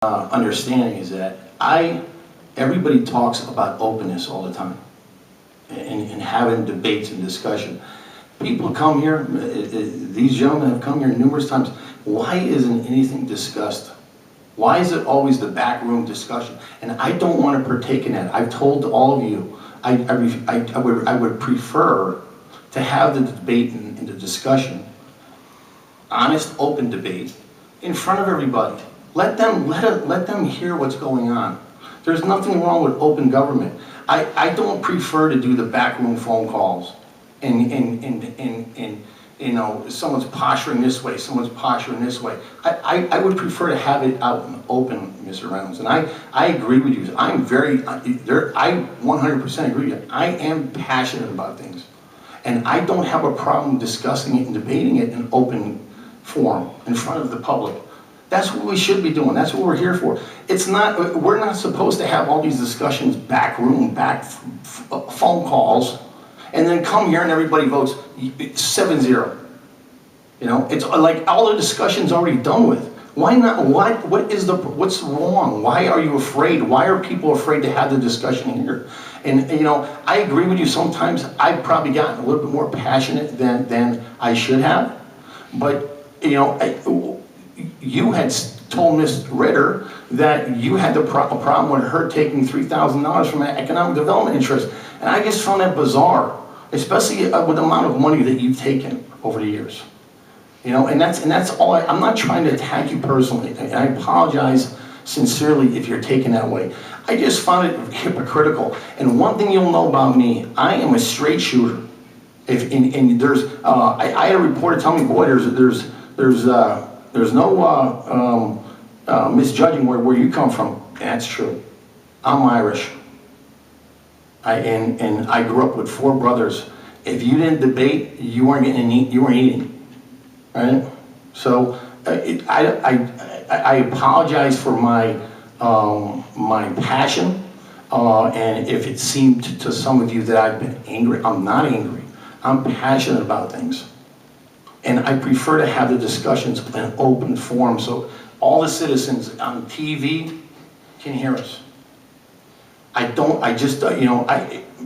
understanding is that everybody talks about openness all the time and having debates and discussion. People come here, these gentlemen have come here numerous times. Why isn't anything discussed? Why is it always the backroom discussion? And I don't want to partake in that. I've told all of you, I would prefer to have the debate and the discussion, honest, open debate, in front of everybody. Let them hear what's going on. There's nothing wrong with open government. I don't prefer to do the backroom phone calls and you know, someone's posturing this way, someone's posturing this way. I would prefer to have it out in open, Mr. Reynolds. And I agree with you. I 100% agree with you. I am passionate about things. And I don't have a problem discussing it and debating it in open forum in front of the public. That's what we should be doing. That's what we're here for. It's not, we're not supposed to have all these discussions back phone calls, and then come here and everybody votes 7-0. You know, it's like all the discussion's already done with. Why not? What's wrong? Why are you afraid? Why are people afraid to have the discussion here? And you know, I agree with you. Sometimes I've probably gotten a little bit more passionate than I should have. But you know, you had told Ms. Ritter that you had a problem with her taking $3,000 from an economic development interest. And I just found that bizarre, especially with the amount of money that you've taken over the years. You know, and that's all. I'm not trying to attack you personally, and I apologize sincerely if you're taken that way. I just found it hypocritical. And one thing you'll know about me, I am a straight shooter. There's, I had a reporter tell me, boy, there's no misjudging where you come from. And that's true. I'm Irish. And I grew up with 4 brothers. If you didn't debate, you weren't eating, right? So I apologize for my passion, and if it seemed to some of you that I've been angry, I'm not angry. I'm passionate about things. And I prefer to have the discussions in an open forum so all the citizens on TV can hear us. You know,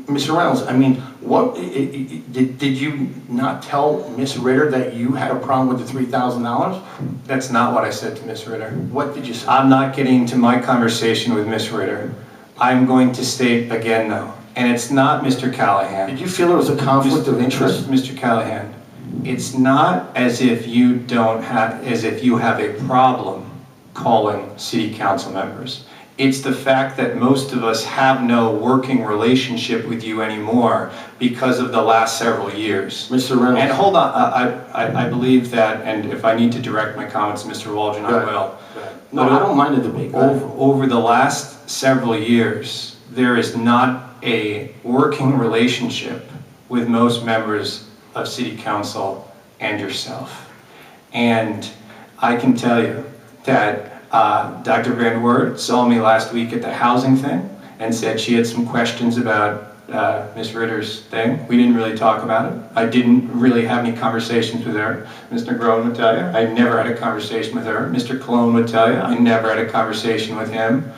Mr. Reynolds, I mean, what, did you not tell Ms. Ritter that you had a problem with the $3,000? That's not what I said to Ms. Ritter. What did you say? I'm not getting into my conversation with Ms. Ritter. I'm going to state again, though, and it's not Mr. Callahan. Did you feel there was a conflict of interest? Mr. Callahan, it's not as if you have a problem calling city council members. It's the fact that most of us have no working relationship with you anymore because of the last several years. Mr. Reynolds. And hold on, I believe that, and if I need to direct my comments to Mr. Waldron, I will. No, I don't mind the debate. Over the last several years, there is not a working relationship with most members of City Council and yourself. And I can tell you that Dr. Van Wert saw me last week at the housing thing and said she had some questions about Ms. Ritter's thing. We didn't really talk about it. I didn't really have any conversations with her. Mr. Groen would tell you, I never had a conversation with her. Mr. Cologne would tell you, I never had a conversation with him.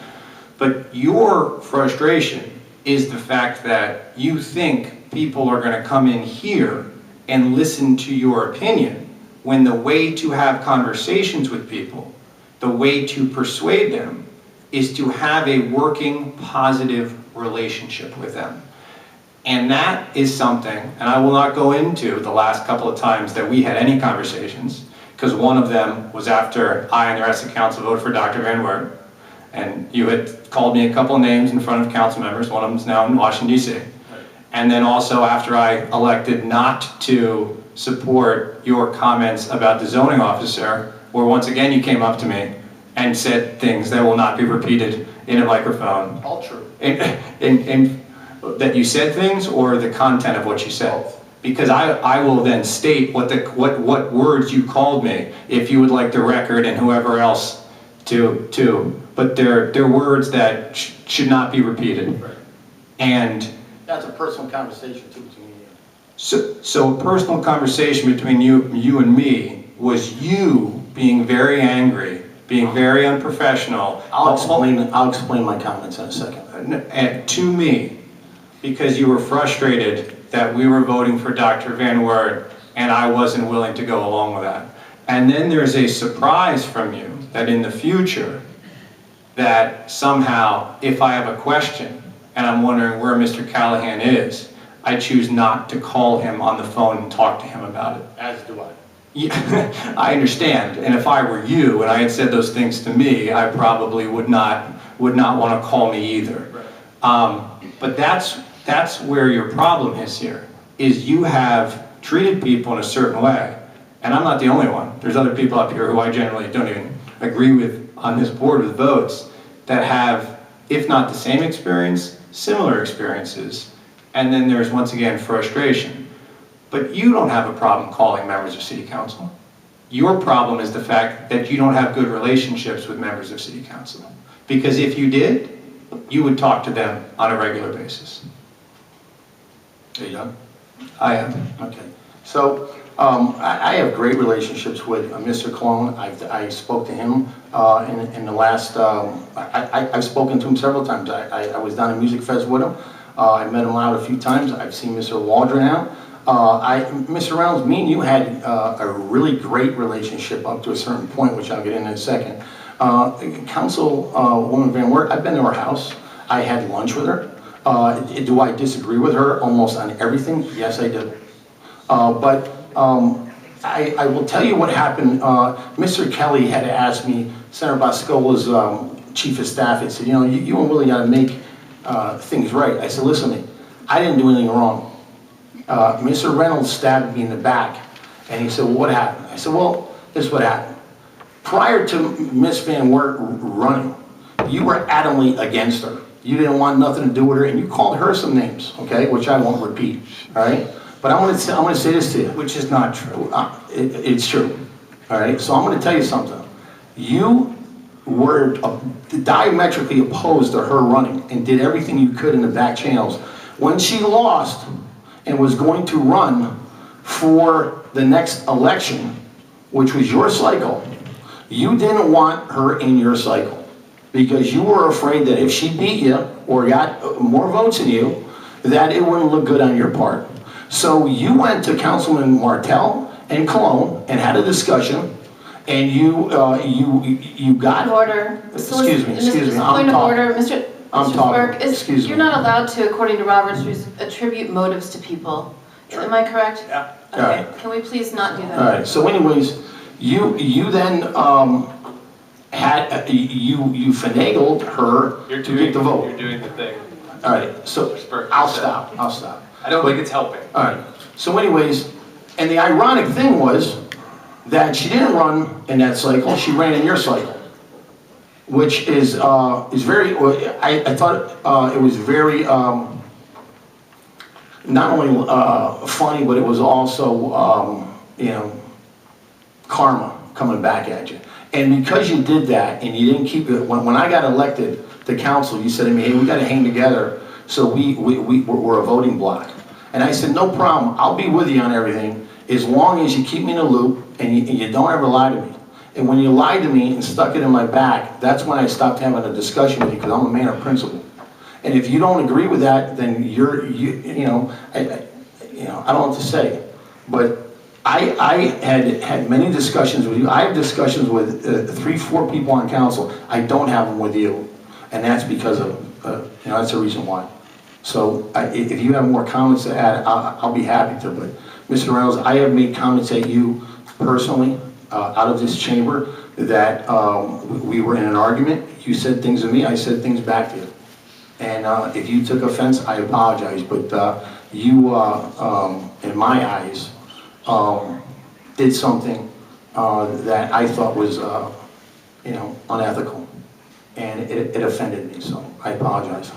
But your frustration is the fact that you think people are going to come in here and listen to your opinion, when the way to have conversations with people, the way to persuade them, is to have a working, positive relationship with them. And that is something, and I will not go into the last couple of times that we had any conversations, because one of them was after I and the rest of the council voted for Dr. Van Wert, and you had called me a couple of names in front of council members. One of them is now in Washington, D.C. And then also after I elected not to support your comments about the zoning officer, where once again you came up to me and said things that will not be repeated in a microphone. All true. And that you said things, or the content of what you said? Both. Because I will then state what words you called me, if you would like the record and whoever else to. But they're words that should not be repeated. Right. And that's a personal conversation too between you. So a personal conversation between you and me was you being very angry being very unprofessional. I'll explain my comments in a second. And to me, because you were frustrated that we were voting for Dr. Van Wert and I wasn't willing to go along with that. And then there's a surprise from you that in the future, that somehow if I have a question and I'm wondering where Mr. Callahan is, I choose not to call him on the phone and talk to him about it. As do I. Yeah, I understand, and if I were you and I had said those things to me, I probably would not want to call me either. Right. But that's where your problem is here, is you have treated people in a certain way, and I'm not the only one. There's other people up here who I generally don't even agree with on this board with votes that have, if not the same experience, similar experiences, and then there's once again frustration. But you don't have a problem calling members of city council. Your problem is the fact that you don't have good relationships with members of city council. Because if you did, you would talk to them on a regular basis. Are you done? I am. Okay. So I have great relationships with Mr. Cologne. I spoke to him in the last, I've spoken to him several times. I was down at Music Fest with him. I met him out a few times. I've seen Mr. Waldron out. Mr. Reynolds, me and you had a really great relationship up to a certain point, which I'll get into in a second. Councilwoman Van Wert, I've been to her house. I had lunch with her. Do I disagree with her almost on everything? Yes, I do. But I will tell you what happened. Mr. Kelly had asked me, Senator Boscola's chief of staff, he said, you know, you really got to make things right. I said, listen to me, I didn't do anything wrong. Mr. Reynolds stabbed me in the back, and he said, well, what happened? I said, well, this is what happened. Prior to Miss Van Wert running, you were adamantly against her. You didn't want nothing to do with her, and you called her some names, okay, which I won't repeat, all right? But I'm going to say this to you. Which is not true. It's true, all right? So I'm going to tell you something. You were diametrically opposed to her running and did everything you could in the back channels. When she lost and was going to run for the next election, which was your cycle, you didn't want her in your cycle because you were afraid that if she beat you or got more votes than you, that it wouldn't look good on your part. So you went to Councilman Martell and Cologne and had a discussion, and you got... Order. Excuse me, Point of order, Mr. Burke, Excuse me. you're not allowed to, according to Robert's rules, attribute motives to people. Am I correct? Yeah. Okay. All right. Can we please not do that? All right. So, anyways, you then you finagled her to get the vote. You're doing the thing. All right. So I'll stop. I don't think it's helping. All right. So, anyways, and the ironic thing was that she didn't run in that cycle. She ran in your cycle, which is very. I thought it was very not only funny, but it was also you know, karma coming back at you. And because you did that and you didn't keep it, when I got elected to council, you said to me, hey, we got to hang together so we're a voting bloc. And I said, no problem, I'll be with you on everything as long as you keep me in the loop and you don't ever lie to me. And when you lied to me and stuck it in my back, that's when I stopped having a discussion with you because I'm a man of principle. And if you don't agree with that, then you know, I don't know what to say. But I had many discussions with you. I have discussions with 3-4 people on council. I don't have them with you. And that's because of, you know, that's the reason why. So if you have more comments to add, I'll be happy to. But Mr. Reynolds, I have made comments at you personally out of this chamber that we were in an argument. You said things to me, I said things back to you. And if you took offense, I apologize. But you, in my eyes, did something that I thought was, you know, unethical. And it offended me, so I apologize.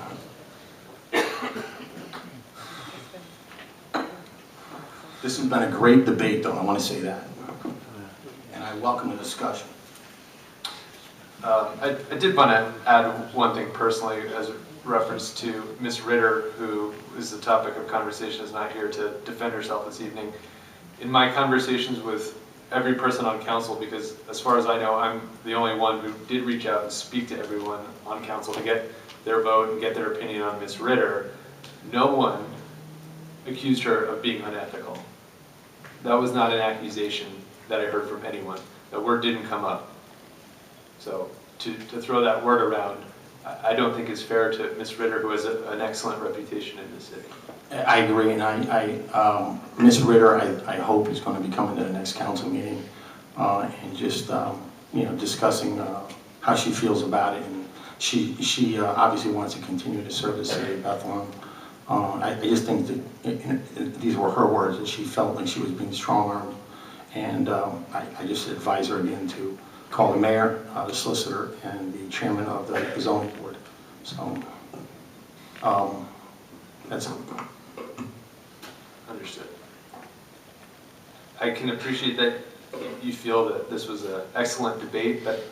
This has been a great debate, though, I want to say that. And I welcome the discussion. I did want to add one thing personally as a reference to Ms. Ritter, who is the topic of conversation, is not here to defend herself this evening. In my conversations with every person on council, because as far as I know, I'm the only one who did reach out and speak to everyone on council to get their vote and get their opinion on Ms. Ritter. No one accused her of being unethical. That was not an accusation that I heard from anyone. That word didn't come up. So to throw that word around, I don't think is fair to Ms. Ritter, who has an excellent reputation in the city. I agree, and Ms. Ritter, I hope is going to be coming to the next council meeting and just, discussing how she feels about it. And she obviously wants to continue to serve the city of Bethlehem. I just think that these were her words, that she felt like she was being strong-armed. And I just advise her again to call the mayor, the solicitor, and the chairman of the zoning board. So that's it. Understood. I can appreciate that you feel that this was an excellent debate, but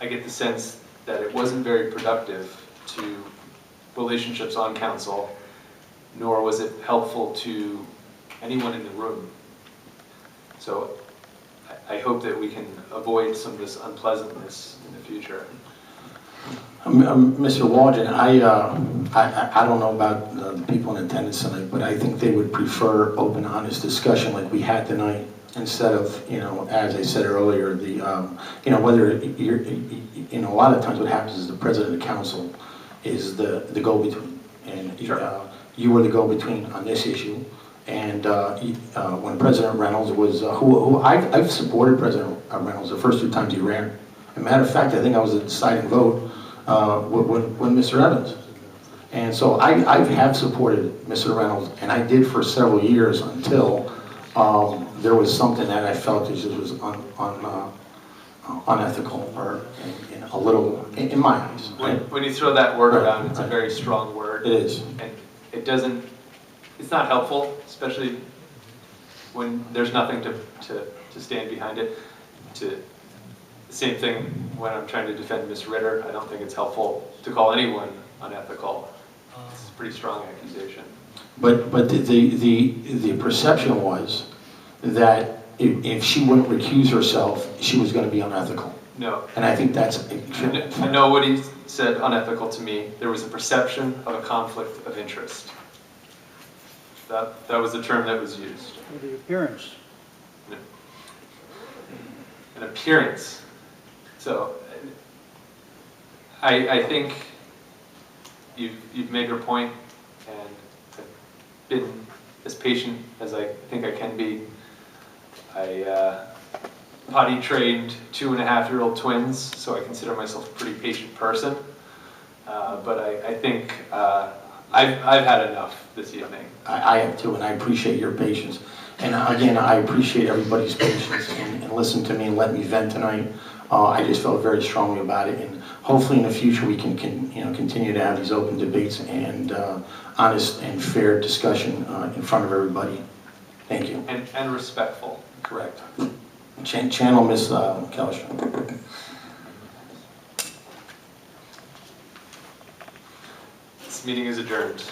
I get the sense that it wasn't very productive to relationships on council, nor was it helpful to anyone in the room. So I hope that we can avoid some of this unpleasantness in the future. Mr. Waldron, I don't know about the people in attendance tonight, but I think they would prefer open, honest discussion like we had tonight, instead of, as I said earlier, whether you're, a lot of times what happens is the president of the council is the go-between, and Sure. You were the go-between on this issue. And when President Reynolds was, who I've supported President Reynolds the first 2 times he ran. As a matter of fact, I think I was the deciding vote when Mr. Evans. And so I have supported Mr. Reynolds, and I did for several years until there was something that I felt just was unethical, or a little, in my eyes. When you throw that word Right, around, it's right. a very strong word. It is. And it doesn't, it's not helpful, especially when there's nothing to stand behind it. The same thing when I'm trying to defend Ms. Ritter. I don't think it's helpful to call anyone unethical. It's a pretty strong accusation. But the perception was that if she wouldn't recuse herself, she was going to be unethical. No. And I think that's... Nobody said unethical to me. There was a perception of a conflict of interest. That was the term that was used. Or the appearance. An appearance. So I think you've made your point, and I've been as patient as I think I can be. I potty trained 2.5-year-old twins, so I consider myself a pretty patient person. But I think I've had enough this evening. I have too, and I appreciate your patience. And again, I appreciate everybody's patience and listen to me and let me vent tonight. I just felt very strongly about it, and hopefully in the future we can continue to have these open debates and honest and fair discussion in front of everybody. Thank you. And respectful. Correct. Channel Miss Kelsham. This meeting is adjourned.